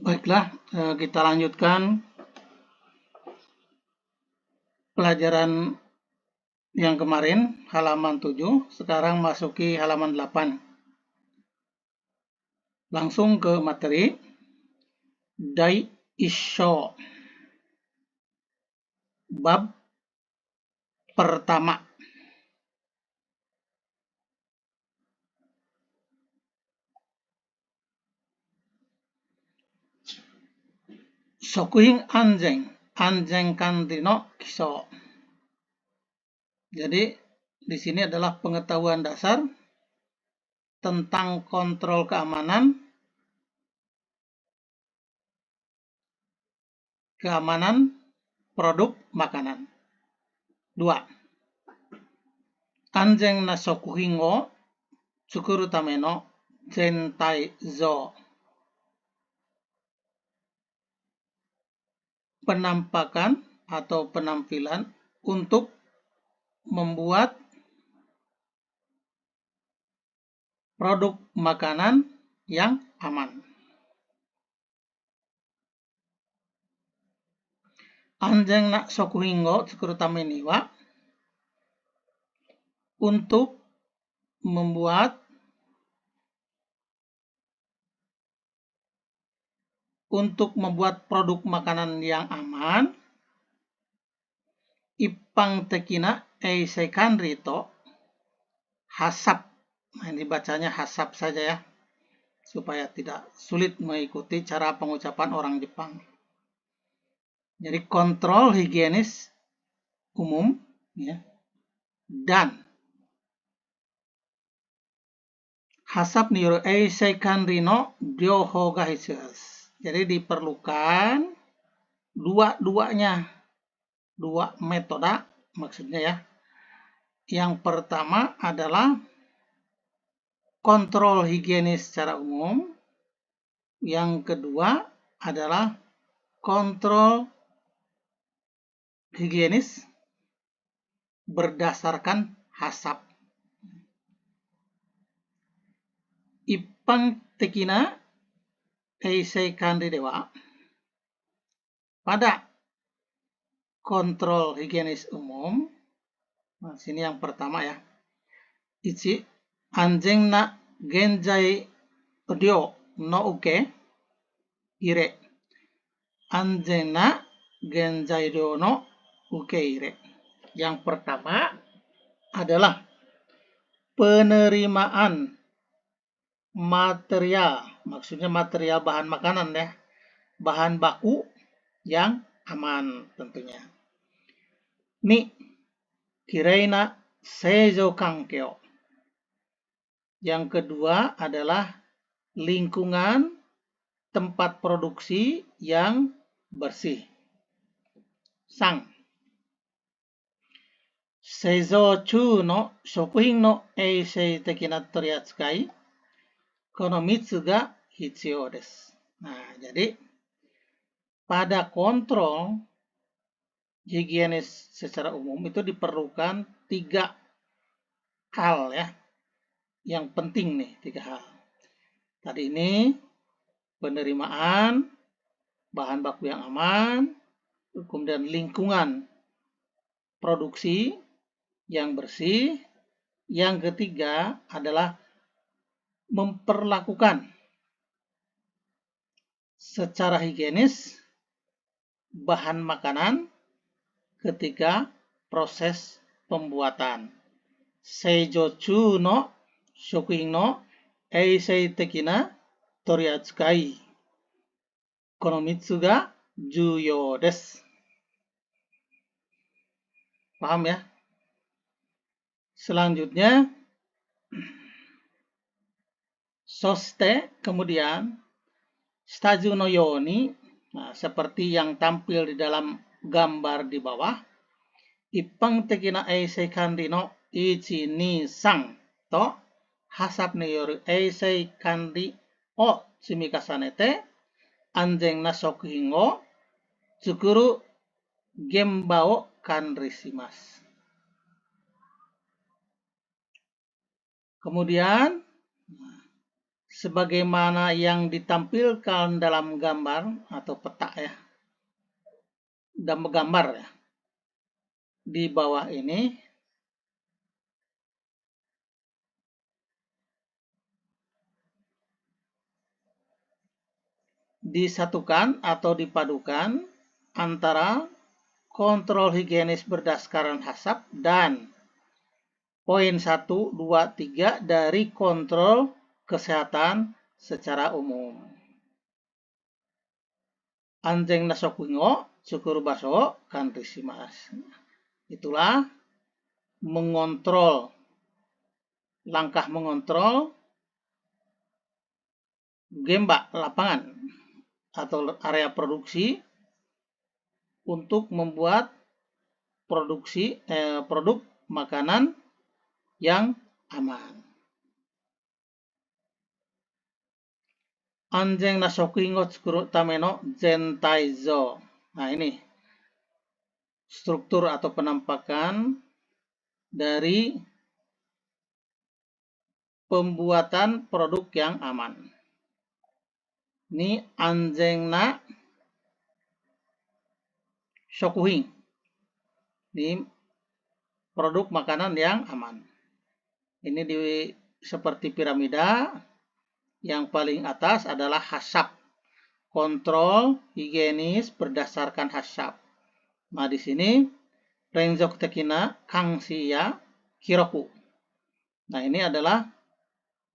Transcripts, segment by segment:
Baiklah, kita lanjutkan pelajaran yang kemarin, halaman 7. Sekarang masuki halaman 8. Langsung ke materi. Dai Isho. Bab pertama. Shokuhin Anzen. Anzen Kanri no Kiso. Jadi, di sini adalah pengetahuan dasar tentang kontrol keamanan produk makanan. 2. Anzen na shokuhin wo tsukuru tame no zentai zo. Penampakan atau penampilan untuk membuat produk makanan yang aman. Anzen na shokuhin wo tsukuru tame ni wa, untuk membuat produk makanan yang aman, Ippang tekina eisei kanri to hasap. Nah, ini bacanya hasap saja ya, supaya tidak sulit mengikuti cara pengucapan orang Jepang. Jadi kontrol higienis umum ya, dan hasap niru eisei kanri no ryouhou ga hitsuu desu. Jadi diperlukan dua-duanya, dua metode maksudnya ya. Yang pertama adalah kontrol higienis secara umum. Yang kedua adalah kontrol higienis berdasarkan hasap. Ippang tekina eisei kanri dewa, pada kontrol higienis umum. Nah, sini yang pertama ya. 1. 安全な原材料の受け入れ。安全な原材料の受け入れ. Yang pertama adalah penerimaan material, maksudnya material bahan makanan ya, bahan baku yang aman tentunya. Ni kireina seijo kankyo. Yang kedua adalah lingkungan tempat produksi yang bersih. Sang. Seizochu no shokuhin no eisei tekina toriatsukai, kono mitsu ga hitsuyou desu. Nah, jadi pada kontrol higienis secara umum itu diperlukan 3 hal ya. Yang penting nih 3 hal. Tadi ini penerimaan bahan baku yang aman, kemudian lingkungan produksi yang bersih. Yang ketiga adalah memperlakukan secara higienis bahan makanan ketika proses pembuatan. Seijochu no shokuhin no eisei tekina toriatsukai, kono mitsu ga juyou desu. Paham ya? Selanjutnya, soste, kemudian staju no yoni, nah, seperti yang tampil di dalam gambar di bawah. Ippang tekina eisei kanri no 1, 2, 3 と hasapによる衛生管理を積み重ねて安全な食品を作る現場を管理します. Kemudian sebagaimana yang ditampilkan dalam gambar atau peta ya, dan gambar ya, di bawah ini. Disatukan atau dipadukan antara kontrol higienis berdasarkan HACCP dan poin 1, 2, 3 dari kontrol kesehatan secara umum. Anjing nasokungo, syukur baso, kanrisimas. Itulah mengontrol, langkah mengontrol gemba lapangan atau area produksi untuk membuat produk makanan yang aman. Anjing nasokingo tsukuru tameno zentaizo. Nah, ini struktur atau penampakan dari pembuatan produk yang aman. Ini anjing na shokuhin. Ini produk makanan yang aman. Ini seperti piramida. Yang paling atas adalah HACCP, kontrol higienis berdasarkan HACCP. Nah, di sini Renzok Tekina Kangsiya Kiroku. Nah, ini adalah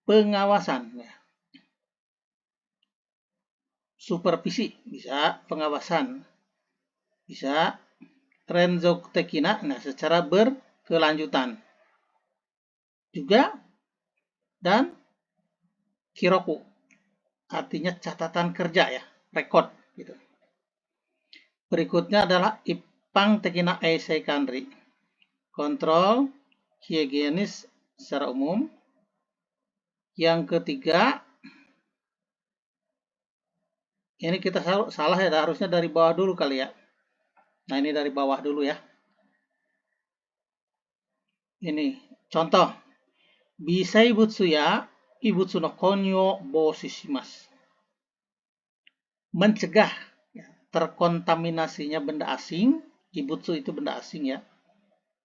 pengawasan ya. Supervisi, bisa pengawasan. Bisa Renzok Tekina, nah secara berkelanjutan. Juga dan Kiroku, artinya catatan kerja ya, rekod gitu. Berikutnya adalah Ipang Tekina Eisei Kanri, kontrol higienis secara umum. Yang ketiga, ini kita salah ya, harusnya dari bawah dulu kali ya. Nah, ini dari bawah dulu ya. Ini contoh. Bisai butsuya ibutsu no konyo boshishimasu. Mencegah terkontaminasinya benda asing. Ibutsu itu benda asing ya.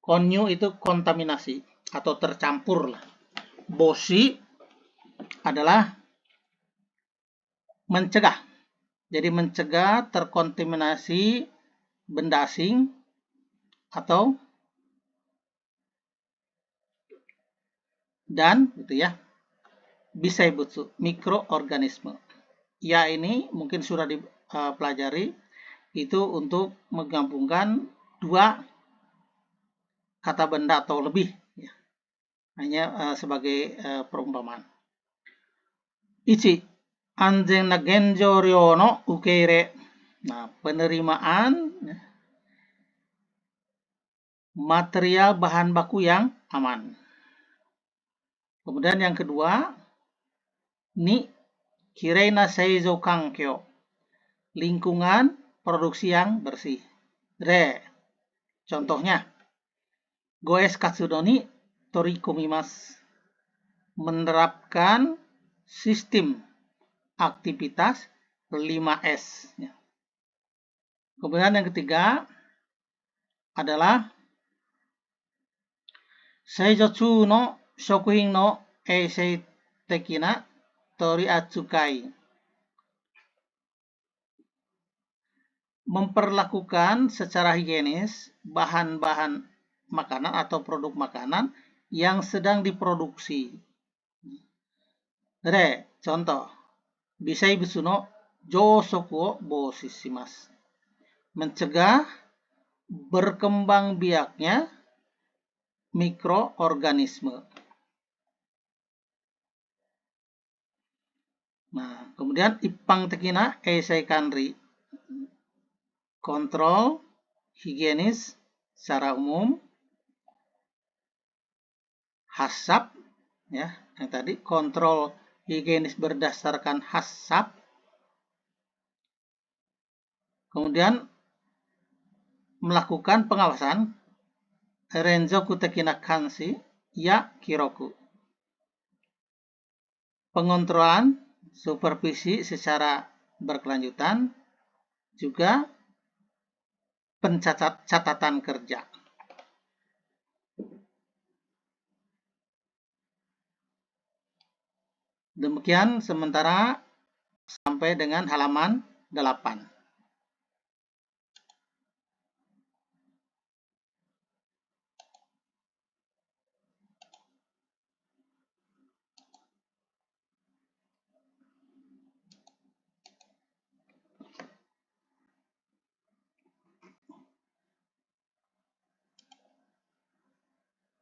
Konyo itu kontaminasi atau tercampur lah. Boshi adalah mencegah. Jadi mencegah terkontaminasi benda asing atau dan gitu ya. Bisai butsu, mikroorganisme. Ya, ini mungkin sudah dipelajari, itu untuk menggabungkan dua kata benda atau lebih ya. Hanya sebagai perumpamaan. Ichi, anzen na genjo ryo no ukeire. Nah, penerimaan ya, material bahan baku yang aman. Kemudian yang kedua, ni kirei na seizou kankyo, lingkungan produksi yang bersih. Re, contohnya, goes katsudo ni torikomimasu, menerapkan sistem aktivitas 5S. Kemudian yang ketiga adalah seijotsu no shokuhin no eisei tekina toriatsukai, memperlakukan secara higienis bahan-bahan makanan atau produk makanan yang sedang diproduksi. Re, contoh, bisai butsu no jousoku o boshishimasu, mencegah berkembang biaknya mikroorganisme. Nah, kemudian Ipang Tekina Eisei Kanri, kontrol higienis secara umum. HACCP ya, yang tadi kontrol higienis berdasarkan HACCP. Kemudian melakukan pengawasan Renzoku Tekina Kanshi ya Kiroku. pengontrolan supervisi secara berkelanjutan, juga catatan kerja. Demikian sementara sampai dengan halaman 8.